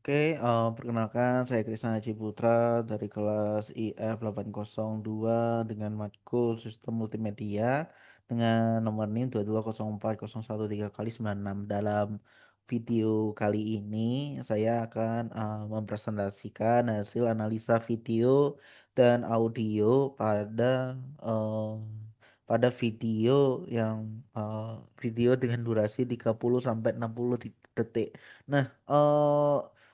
Oke, perkenalkan saya Krisna Haji Putra dari kelas IF 802 dengan matkul Sistem Multimedia dengan nomor NIM 220401 kali 96. Dalam video kali ini saya akan mempresentasikan hasil analisa video dan audio eh, pada video dengan durasi 30 sampai 60 detik. Nah,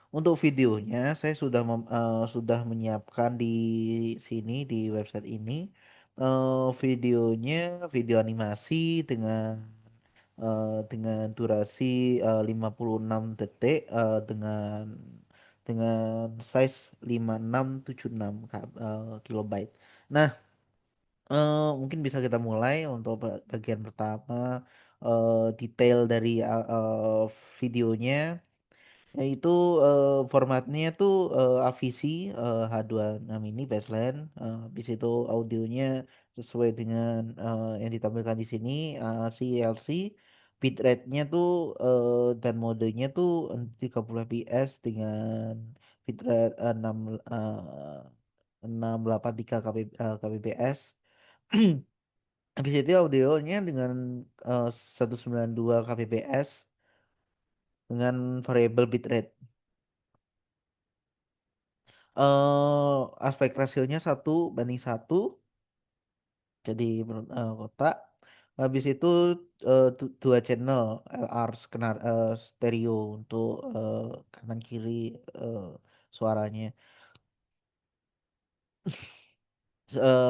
untuk videonya saya sudah menyiapkan di sini di website ini. Videonya video animasi dengan durasi 56 detik dengan size 5676 kilobyte. Nah, mungkin bisa kita mulai untuk bagian pertama, detail dari videonya. Yaitu formatnya tuh AVC H26 ini baseline. Habis itu audionya sesuai dengan yang ditampilkan di sini, CLC. Bitrate-nya tuh dan modenya tuh 30 fps dengan bitrate 683 kbps. Habis itu audionya dengan 192 kbps dengan variable bitrate. Aspek rasionya 1:1, jadi kotak. Habis itu dua channel LR skenar stereo untuk kanan kiri eh, suaranya.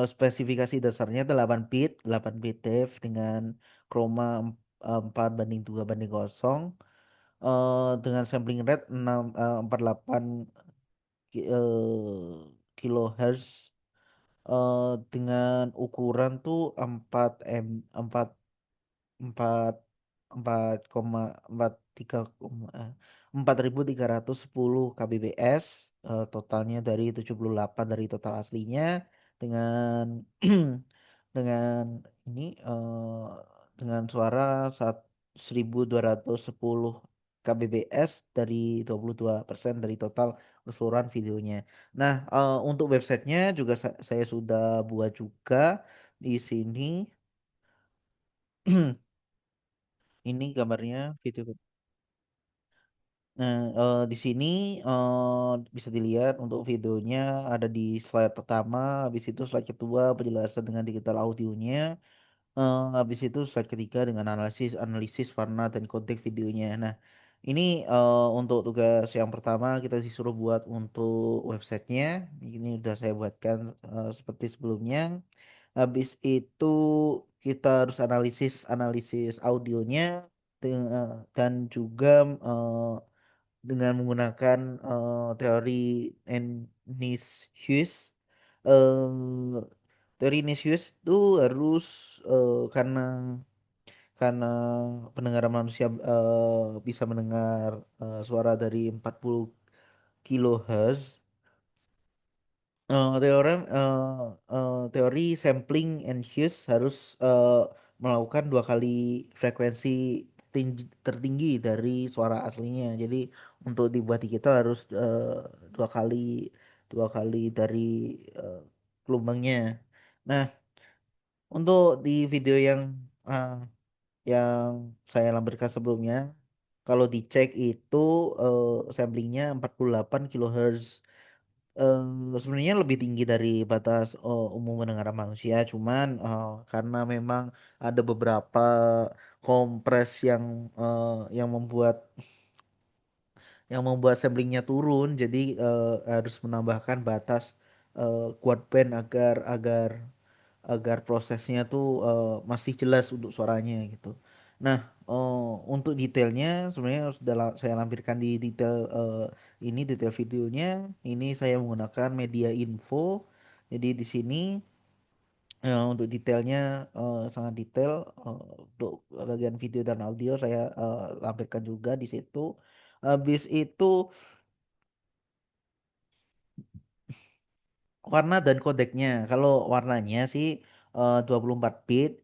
Spesifikasi dasarnya 8 bit def dengan chroma 4:2:0, dengan sampling rate 48 kilohertz, dengan ukuran tuh 4 empat empat koma empat tiga koma 4310 kbps, totalnya dari 78 dari total aslinya, dengan dengan ini dengan suara 1210 kbps dari 22% dari total keseluruhan videonya. Nah, untuk websitenya juga saya sudah buat juga di sini. Ini gambarnya video. Nah, di sini bisa dilihat untuk videonya ada di slide pertama, habis itu slide kedua penjelasan dengan digital audionya, habis itu slide ketiga dengan analisis analisis warna dan konteks videonya. Nah, ini untuk tugas yang pertama kita disuruh buat untuk websitenya. Ini udah saya buatkan seperti sebelumnya. Habis itu kita harus analisis analisis audionya dan juga eh, dengan menggunakan teori Nash-Hughes. Eh, Teori Nash-Hughes itu harus karena karena pendengaran manusia bisa mendengar suara dari 40 kilohertz. Teori sampling and Hughes harus melakukan dua kali frekuensi tertinggi dari suara aslinya. Jadi untuk dibuat digital harus dua kali dari uh, gelombangnya. Nah, untuk di video uh, yang saya lampirkan sebelumnya, kalau dicek itu samplingnya 48 kilohertz. Sebenarnya lebih tinggi dari batas umum pendengaran manusia, cuman karena memang ada beberapa kompres yang membuat samplingnya turun, jadi harus menambahkan batas quad band agar prosesnya tuh masih jelas untuk suaranya gitu. Nah, untuk detailnya sebenarnya sudah saya lampirkan di detail videonya. Ini saya menggunakan media info. Jadi di sini untuk detailnya sangat detail. Untuk bagian video dan audio saya lampirkan juga di situ. Habis itu warna dan kodeknya. Kalau warnanya sih 24 bit.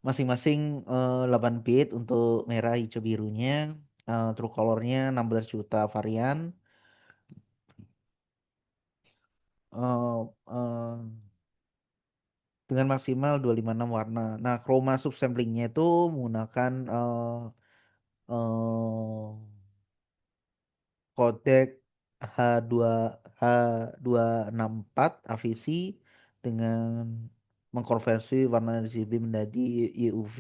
Masing-masing 8 bit untuk merah, hijau, birunya. true colornya 16 juta varian, eh, eh, dengan maksimal 256 warna. Nah, chroma subsamplingnya itu menggunakan eh, kodek H2 H264 AVC dengan mengkonversi warna RGB menjadi UV,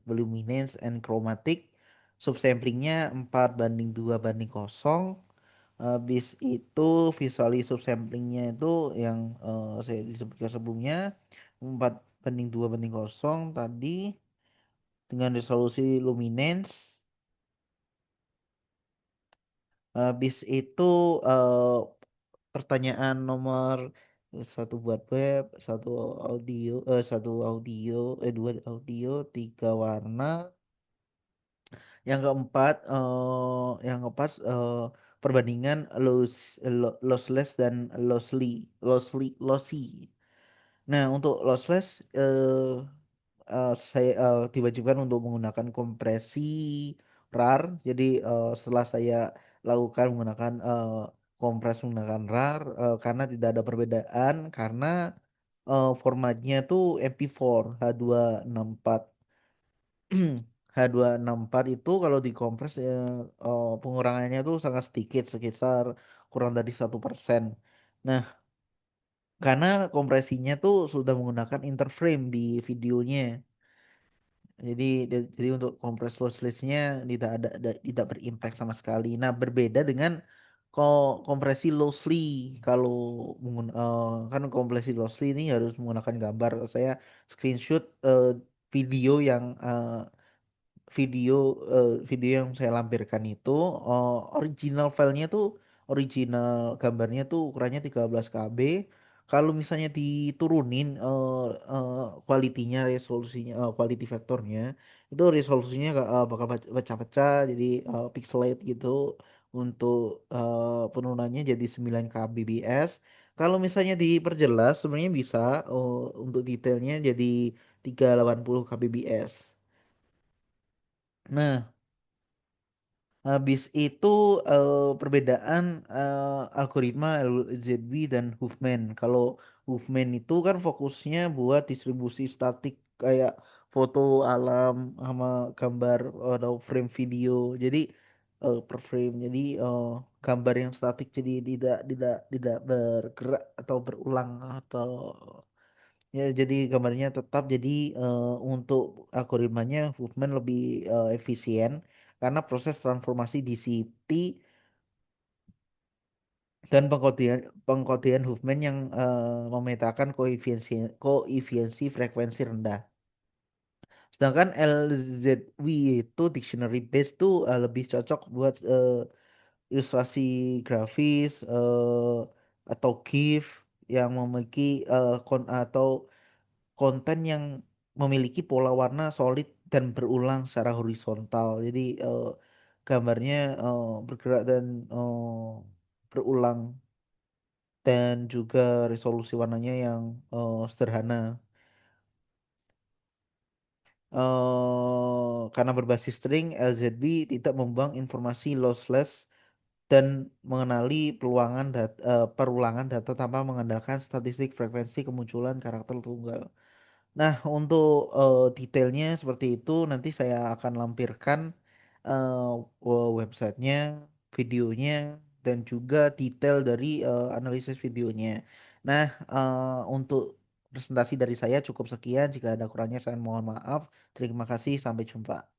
luminance and chromatic. Subsamplingnya 4:2:0. Habis itu visually subsamplingnya itu yang saya disebutkan sebelumnya 4:2:0 tadi dengan resolusi luminance. Habis itu eh, pertanyaan nomor satu buat web, dua audio, tiga warna. Yang keempat, perbandingan lossless dan lossy. Nah, untuk lossless diwajibkan untuk menggunakan kompresi RAR. Jadi setelah saya lakukan menggunakan menggunakan RAR, karena tidak ada perbedaan karena formatnya tuh MP4 H264. H264 itu kalau dikompres pengurangannya tuh sangat sedikit, sekitar kurang dari 1%. Nah, karena kompresinya tuh sudah menggunakan interframe di videonya. Jadi untuk compress lossless-nya tidak berimpact sama sekali. Nah, berbeda dengan kompresi lossly. Kalau kan kompresi lossly ini harus menggunakan gambar. Saya screenshot video yang video video yang saya lampirkan itu original filenya tuh original gambarnya tuh ukurannya 13 KB. Kalau misalnya diturunin kualitinya, resolusinya, quality factornya itu resolusinya bakal pecah-pecah jadi pixelate gitu. Untuk penurunannya jadi 9 kbps. Kalau misalnya diperjelas sebenarnya bisa untuk detailnya jadi 380 kbps. Nah, habis itu perbedaan algoritma LZB dan Huffman. Kalau Huffman itu kan fokusnya buat distribusi statik kayak foto alam sama gambar atau frame video. Jadi per frame. Jadi gambar yang statik jadi tidak bergerak atau berulang atau ya jadi gambarnya tetap jadi untuk algoritmanya Huffman lebih efisien karena proses transformasi DCT dan pengkodean Huffman yang memetakan koefisiensi frekuensi rendah. Sedangkan LZW itu dictionary based tuh lebih cocok buat ilustrasi grafis atau GIF yang memiliki atau konten yang memiliki pola warna solid dan berulang secara horizontal. Jadi gambarnya bergerak dan berulang dan juga resolusi warnanya yang sederhana. Karena berbasis string, LZB tidak membuang informasi lossless dan mengenali perulangan data tanpa mengandalkan statistik frekuensi kemunculan karakter tunggal. Nah, untuk detailnya seperti itu nanti saya akan lampirkan websitenya, videonya, dan juga detail dari analisis videonya. Nah, untuk presentasi dari saya cukup sekian. Jika ada kurangnya saya mohon maaf. Terima kasih, sampai jumpa.